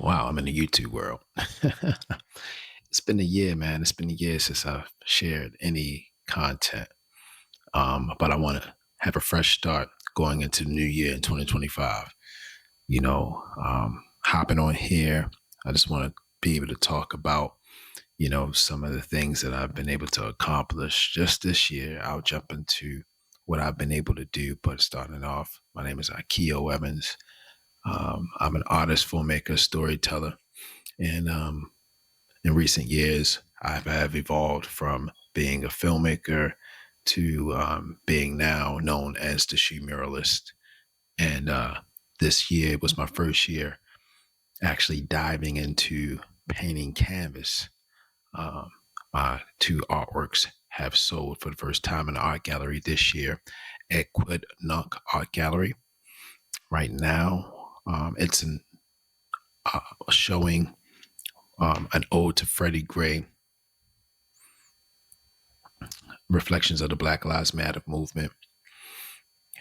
Wow, I'm in the YouTube world. It's been a year, man. It's been a year since I've shared any content. But I want to have a fresh start going into the new year in 2025. Hopping on here, I just want to be able to talk about, some of the things that I've been able to accomplish just this year. I'll jump into what I've been able to do, but starting off, my name is Akio Evans. I'm an artist, filmmaker, storyteller, and in recent years, have evolved from being a filmmaker to being now known as the shoe muralist. And this year was my first year actually diving into painting canvas. Um, my two artworks have sold for the first time in the art gallery this year at Quidnock Art Gallery. Right now, it's showing an ode to Freddie Gray, reflections of the Black Lives Matter movement.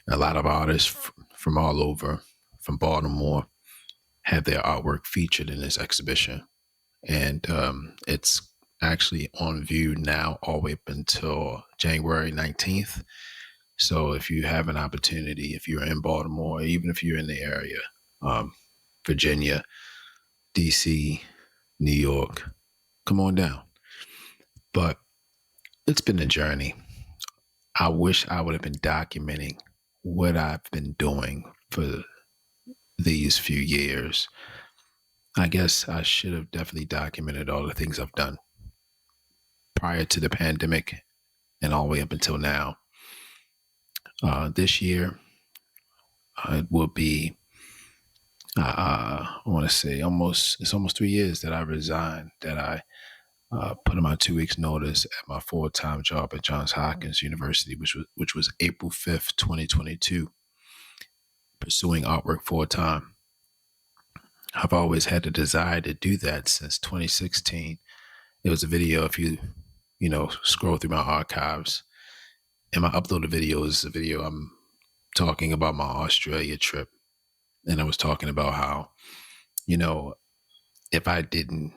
A lot of artists from all over, from Baltimore, have their artwork featured in this exhibition. And it's actually on view now all the way up until January 19th. So if you have an opportunity, if you're in Baltimore, even if you're in the area, Virginia, DC, New York, come on down. But it's been a journey. I wish I would have been documenting what I've been doing for these few years. I guess I should have definitely documented all the things I've done prior to the pandemic and all the way up until now. This year, it will be, I want to say it's almost 3 years that I resigned, that I put in my 2 weeks notice at my full-time job at Johns Hopkins University, which was April 5th, 2022, pursuing artwork full-time. I've always had the desire to do that since 2016. It was a video, if you scroll through my archives, and my uploaded video is a video I'm talking about my Australia trip. And I was talking about how, if I didn't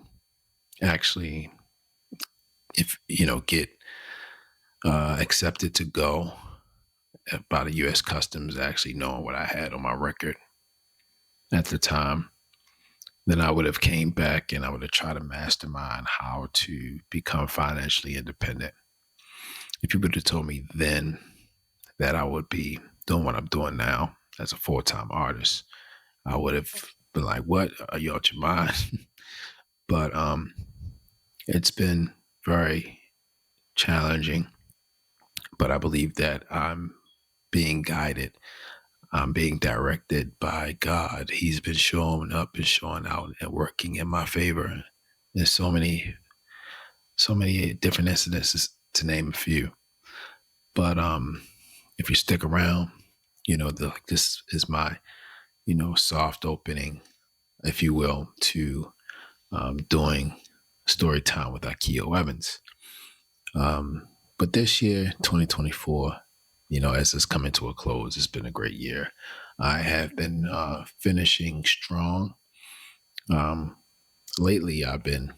actually, get accepted to go by the U.S. Customs, actually knowing what I had on my record at the time, then I would have came back and I would have tried to mastermind how to become financially independent. If you would have told me then that I would be doing what I'm doing now as a full-time artist, I would have been like, what? Are you out your mind? But it's been very challenging, but I believe that I'm being guided. I'm being directed by God. He's been showing up and showing out and working in my favor. There's so many different incidences to name a few. But if you stick around, this is my, soft opening, if you will, to doing story time with Akio Evans. But this year, 2024, as it's coming to a close, it's been a great year. I have been finishing strong. Lately, I've been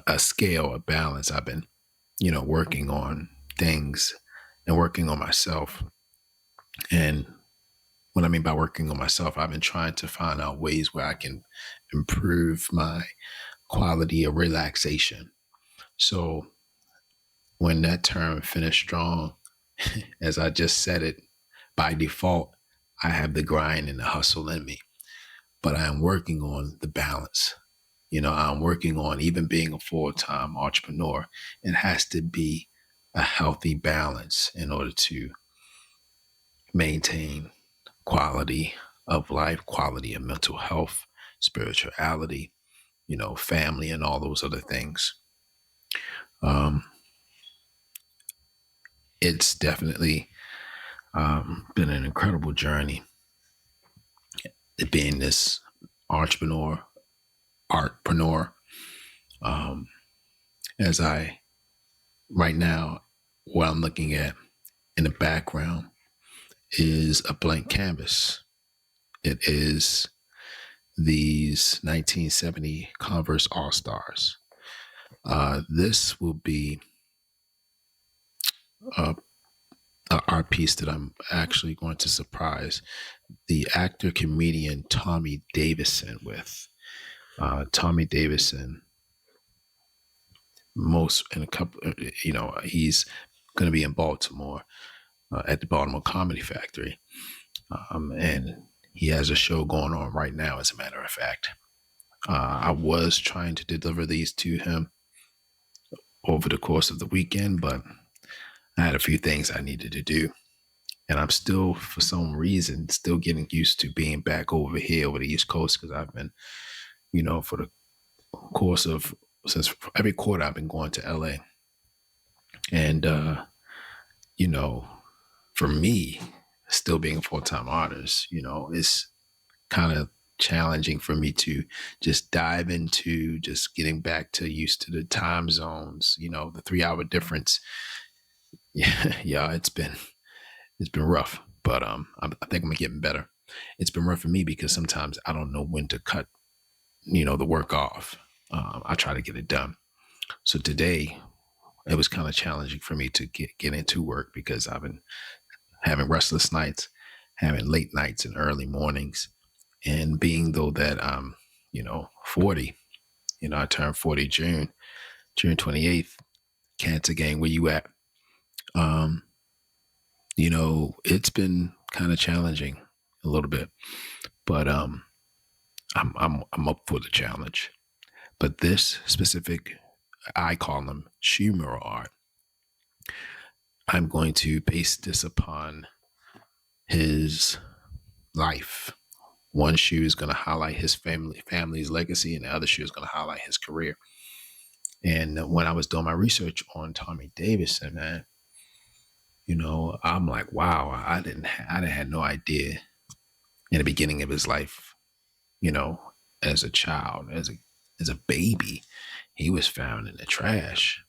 a scale, a balance. I've been, working on things and working on myself. And what I mean by working on myself, I've been trying to find out ways where I can improve my quality of relaxation. So when that term finished strong, as I just said it, by default, I have the grind and the hustle in me, but I am working on the balance. I'm working on even being a full-time entrepreneur. It has to be a healthy balance in order to maintain quality of life, quality of mental health, spirituality, family, and all those other things. It's definitely been an incredible journey, being this entrepreneur, artpreneur. As I, right now, what I'm looking at in the background is a blank canvas. It is these 1970 Converse All Stars. This will be uh, a art piece that I'm actually going to surprise the actor comedian Tommy Davidson with. Tommy Davidson, most in a couple, he's going to be in Baltimore at the Baltimore Comedy Factory, and he has a show going on right now. As a matter of fact, I was trying to deliver these to him over the course of the weekend, but I had a few things I needed to do. And I'm still, for some reason, still getting used to being back over here over the East Coast because I've been, for the course of since every quarter I've been going to LA. And, you know, for me, still being a full time artist, it's kind of challenging for me to just dive into just getting back to used to the time zones, the 3 hour difference. Yeah, it's been rough, but I think I'm getting better. It's been rough for me because sometimes I don't know when to cut, the work off. I try to get it done. So today it was kind of challenging for me to get into work because I've been having restless nights, having late nights and early mornings, and being though that I'm, 40. I turned 40 June 28th. Cancer gang, where you at? Um, it's been kind of challenging a little bit, but I'm up for the challenge. But this specific, I call them shoe mural art. I'm going to base this upon his life. One shoe is going to highlight his family's legacy, and the other shoe is going to highlight his career. And when I was doing my research on Tommy Davidson, man, I'm like, wow, I had no idea in the beginning of his life, you know, as a child, as a baby, he was found in the trash.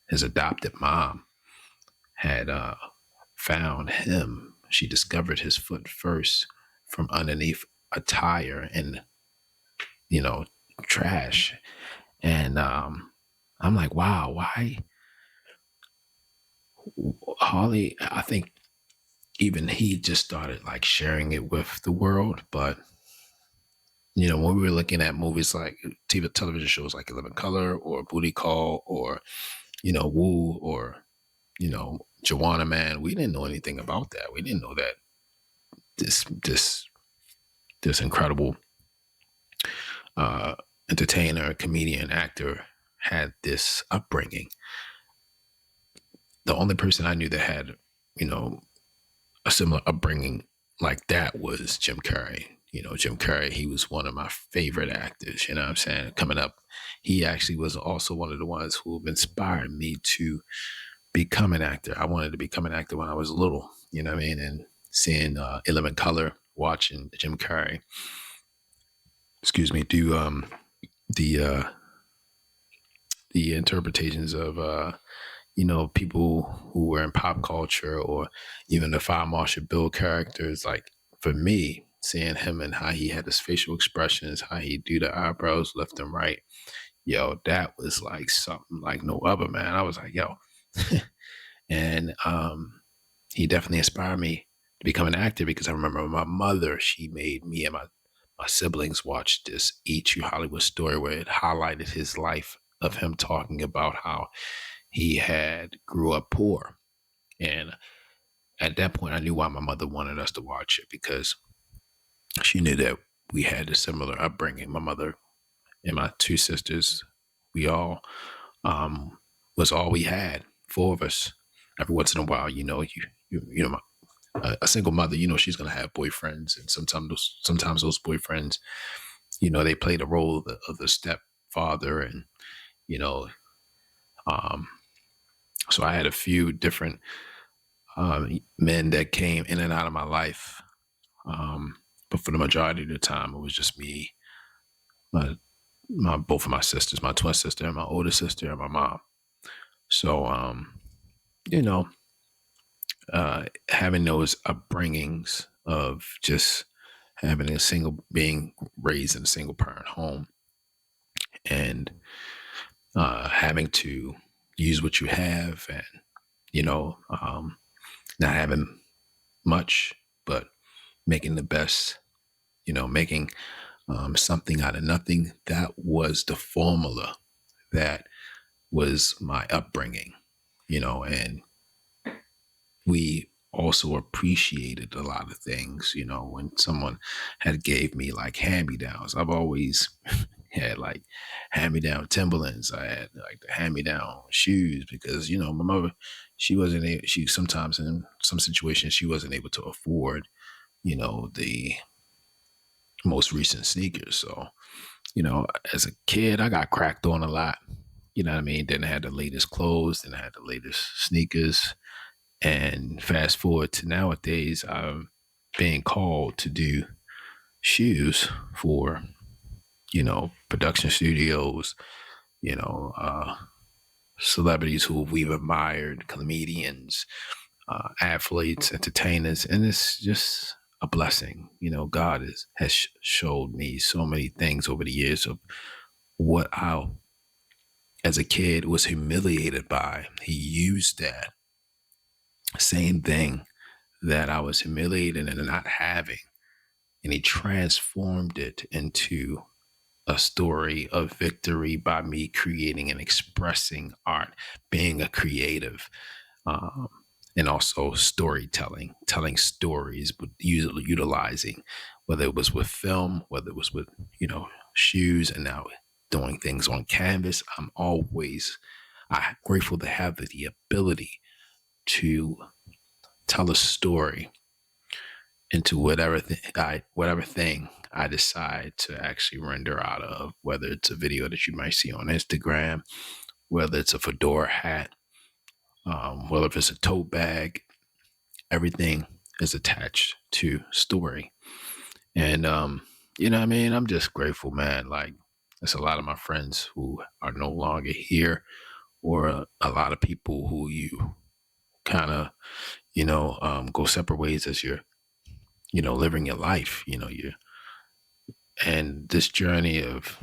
His adopted mom had found him. She discovered his foot first from underneath a tire and you know trash. And I'm like, wow, why Harley? I think even he just started like sharing it with the world, but when we were looking at movies like television shows like 11 Color or Booty Call or Woo or Joanna Man, we didn't know anything about that. We didn't know that this incredible uh, entertainer, comedian, actor had this upbringing. The only person I knew that had, a similar upbringing like that was Jim Carrey. Jim Carrey, he was one of my favorite actors, what I'm saying? Coming up, he actually was also one of the ones who inspired me to become an actor. I wanted to become an actor when I was little, you know what I mean? And seeing 11 Color, watching Jim Carrey, excuse me, do the uh, the interpretations of people who were in pop culture or even the Fire Marshal Bill characters. Like for me, seeing him and how he had his facial expressions, how he do the eyebrows left and right, yo, that was like something like no other, man. I was like, yo. And he definitely inspired me to become an actor because I remember my mother, she made me and my siblings watch this E True Hollywood Story where it highlighted his life of him talking about how he had grew up poor. And at that point, I knew why my mother wanted us to watch it because she knew that we had a similar upbringing. My mother and my two sisters, we all was all we had, four of us. Every once in a while, a single mother, she's gonna have boyfriends, and sometimes those boyfriends, they play the role of the stepfather, and you know, um, so I had a few different men that came in and out of my life, but for the majority of the time, it was just me, my both of my sisters, my twin sister and my older sister and my mom. So, you know, having those upbringings of just being raised in a single parent home, and having to use what you have, and you know, not having much, but making the best, making something out of nothing. That was the formula. That was my upbringing, and we also appreciated a lot of things, when someone had gave me like hand-me-downs. I've always had like hand-me-down Timberlands. I had like the hand-me-down shoes because, my mother, she sometimes in some situations, she wasn't able to afford, the most recent sneakers. So, as a kid, I got cracked on a lot. You know what I mean? Didn't have the latest clothes, didn't have the latest sneakers. And fast forward to nowadays, I'm being called to do shoes for, production studios, you know, uh, celebrities who we've admired, comedians, athletes, entertainers. And it's just a blessing. God has showed me so many things over the years of what I, as a kid, was humiliated by. He used that same thing that I was humiliated and not having, and he transformed it into a story of victory by me creating and expressing art, being a creative, um, and also storytelling, telling stories, but utilizing, whether it was with film, whether it was with, shoes, and now doing things on canvas. I'm grateful to have the ability to tell a story into whatever thing I decide to actually render out of, whether it's a video that you might see on Instagram, whether it's a fedora hat, whether if it's a tote bag. Everything is attached to story. And what I mean, I'm just grateful, man. Like, there's a lot of my friends who are no longer here, or a lot of people who you kind of, go separate ways as you're, living your life. And this journey of,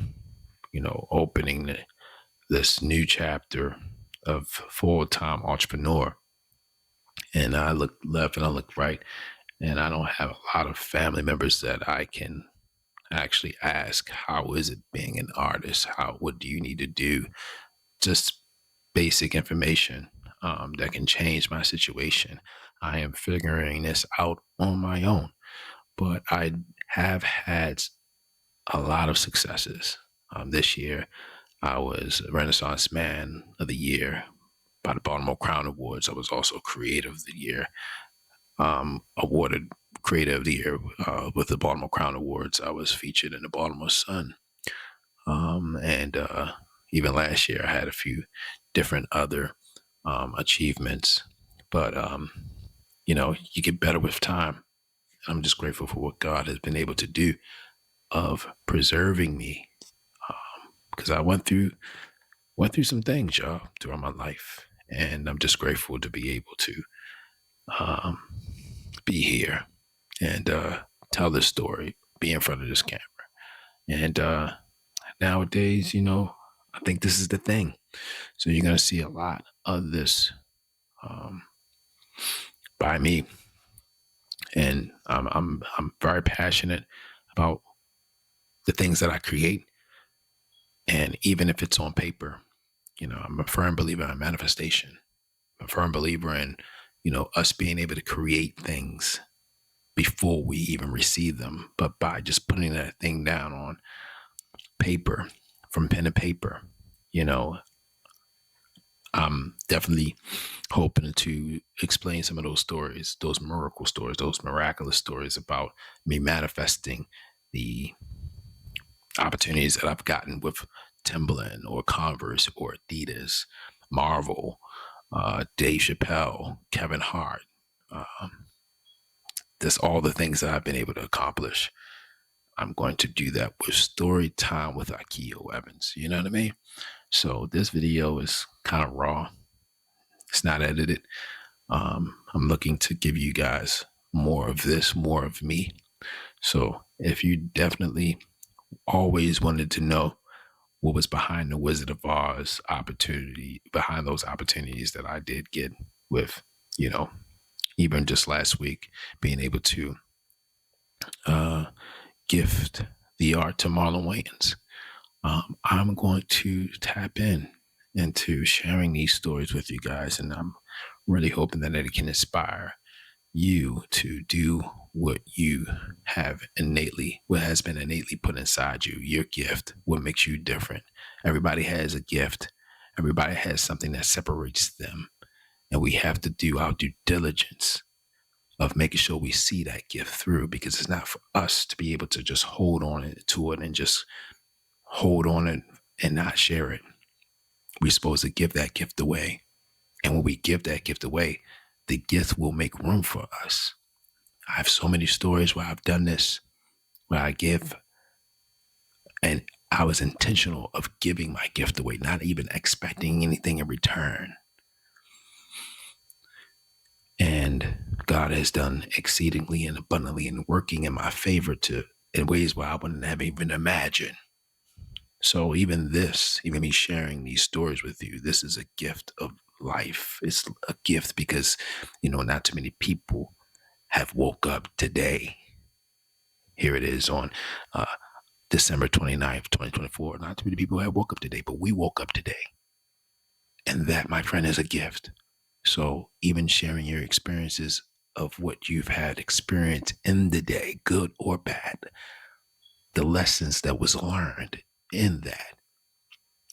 opening this new chapter of full-time entrepreneur. And I look left and I look right, and I don't have a lot of family members that I can actually ask, how is it being an artist? What do you need to do? Just basic information that can change my situation. I am figuring this out on my own, but I have had a lot of successes. This year, I was Renaissance Man of the Year by the Baltimore Crown Awards. I was also Creative of the Year, awarded Creative of the Year with the Baltimore Crown Awards. I was featured in the Baltimore Sun. And even last year, I had a few different other achievements. But, you get better with time. I'm just grateful for what God has been able to do of preserving me, because I went through some things, y'all, throughout my life, and I'm just grateful to be able to um, be here and tell this story, be in front of this camera. And nowadays, I think this is the thing. So you're gonna see a lot of this um, by me, and I'm very passionate about the things that I create, and even if it's on paper, I'm a firm believer in manifestation. I'm a firm believer in, us being able to create things before we even receive them, but by just putting that thing down on paper, from pen to paper, you know, I'm definitely hoping to explain some of those stories, those miracle stories, those miraculous stories about me manifesting the opportunities that I've gotten with Timberland or Converse or Adidas, Marvel, Dave Chappelle, Kevin Hart. Um, that's all the things that I've been able to accomplish. I'm going to do that with story time with Akio Evans. You know what I mean? So this video is kind of raw. It's not edited. I'm looking to give you guys more of this, more of me. So if you definitely always wanted to know what was behind the Wizard of Oz opportunity, behind those opportunities that I did get with, you know, even just last week, being able to uh, gift the art to Marlon Wayans. I'm going to tap in into sharing these stories with you guys, and I'm really hoping that it can inspire you to do what you have innately, what has been innately put inside you, your gift, what makes you different. Everybody has a gift. Everybody has something that separates them. And we have to do our due diligence of making sure we see that gift through, because it's not for us to be able to just hold on to it and just hold on it and not share it. We're supposed to give that gift away. And when we give that gift away, the gift will make room for us. I have so many stories where I've done this, where I give, and I was intentional of giving my gift away, not even expecting anything in return. And God has done exceedingly and abundantly and working in my favor to in ways where I wouldn't have even imagined. So even this, even me sharing these stories with you, this is a gift of life. It's a gift because, not too many people have woke up today. Here it is on uh, December 29th, 2024. Not too many people have woke up today, but we woke up today. And that, my friend, is a gift. So even sharing your experiences of what you've had experience in the day, good or bad, the lessons that was learned in that,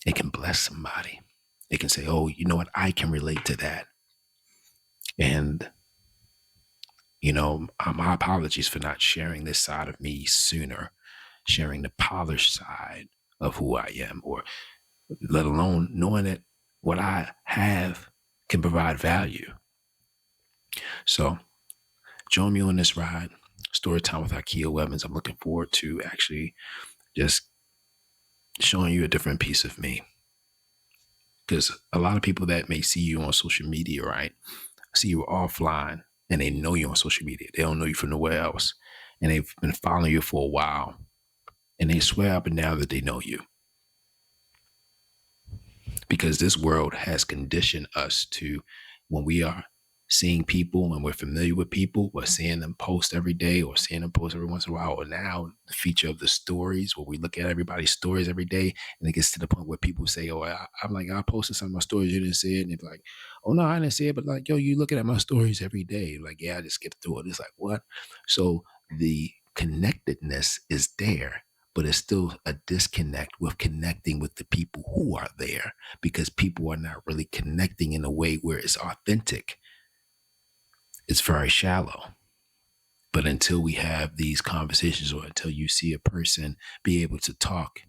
it can bless somebody. It can say, oh, you know what? I can relate to that. And, my apologies for not sharing this side of me sooner, sharing the polished side of who I am, or let alone knowing that what I have can provide value. So join me on this ride. Story time with Akio Evans. I'm looking forward to actually just showing you a different piece of me. Because a lot of people that may see you on social media, right, see you offline and they know you on social media. They don't know you from nowhere else. And they've been following you for a while. And they swear up and down that they know you. Because this world has conditioned us to, when we are seeing people, when we're familiar with people, we're seeing them post every day or seeing them post every once in a while, or now the feature of the stories, where we look at everybody's stories every day, and it gets to the point where people say, oh, I'm like, I posted some of my stories, you didn't see it. And they're like, oh, no, I didn't see it. But like, yo, you looking at my stories every day. Like, yeah, I just skipped through it. It's like, what? So the connectedness is there, but it's still a disconnect with connecting with the people who are there, because people are not really connecting in a way where it's authentic. It's very shallow. But until we have these conversations, or until you see a person be able to talk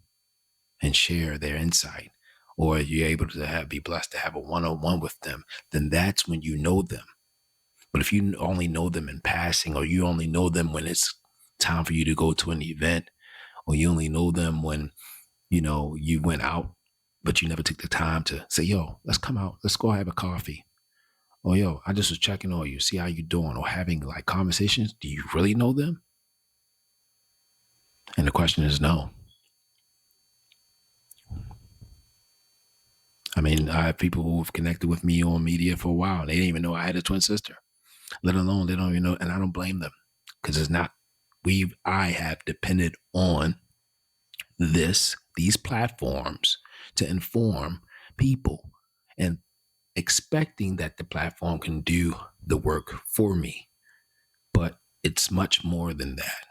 and share their insight, or you're able to be blessed to have a one-on-one with them, then that's when you know them. But if you only know them in passing, or you only know them when it's time for you to go to an event, or you only know them when you went out, but you never took the time to say, yo, let's come out, let's go have a coffee. Oh, yo, I just was checking on you, see how you doing, or having like conversations. Do you really know them? And the question is no. I mean, I have people who have connected with me on media for a while. And they didn't even know I had a twin sister, let alone they don't even know. And I don't blame them, because it's not, I have depended on these platforms to inform people, and expecting that the platform can do the work for me. But it's much more than that.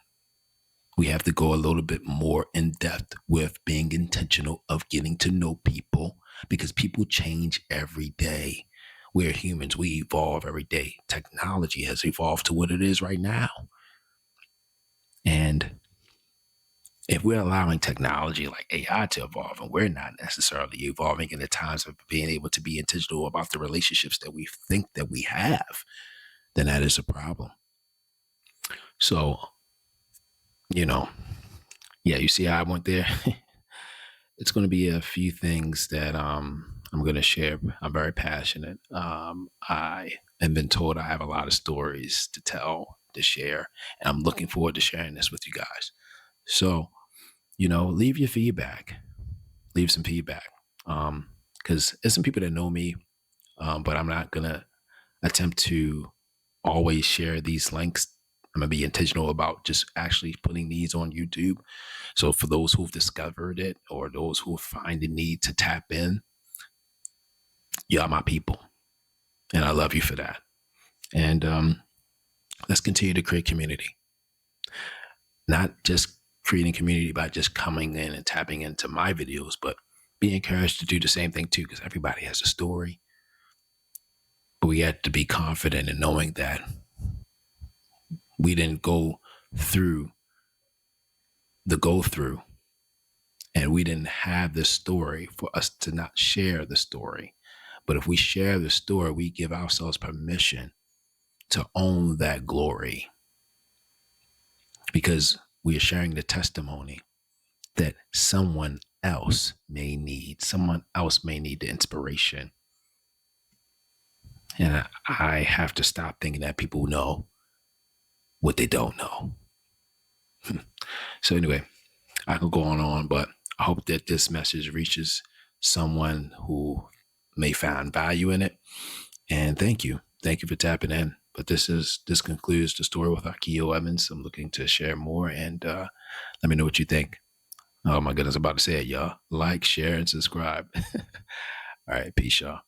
We have to go a little bit more in depth with being intentional of getting to know people, because people change every day. We're humans. We evolve every day. Technology has evolved to what it is right now. And if we're allowing technology like AI to evolve, and we're not necessarily evolving in the times of being able to be intentional about the relationships that we think that we have, then that is a problem. So, you know, yeah, you see how I went there? It's going to be a few things that I'm going to share. I'm very passionate. I have been told I have a lot of stories to tell, to share, and I'm looking forward to sharing this with you guys. So, leave your feedback, leave some feedback. Because there's some people that know me, but I'm not going to attempt to always share these links. I'm going to be intentional about just actually putting these on YouTube. So for those who've discovered it or those who find the need to tap in, y'all my people. And I love you for that. And let's continue to create community, not just creating community by just coming in and tapping into my videos, but be encouraged to do the same thing too, because everybody has a story. But we have to be confident in knowing that we didn't go through the go through and we didn't have the story for us to not share the story. But if we share the story, we give ourselves permission to own that glory because we are sharing the testimony that someone else may need the inspiration. And I have to stop thinking that people know what they don't know. So anyway, I could go on, but I hope that this message reaches someone who may find value in it. And thank you. Thank you for tapping in. But this concludes the story with Akio Evans. I'm looking to share more and let me know what you think. Oh my goodness, I'm about to say it, y'all. Like, share, and subscribe. All right, peace, y'all.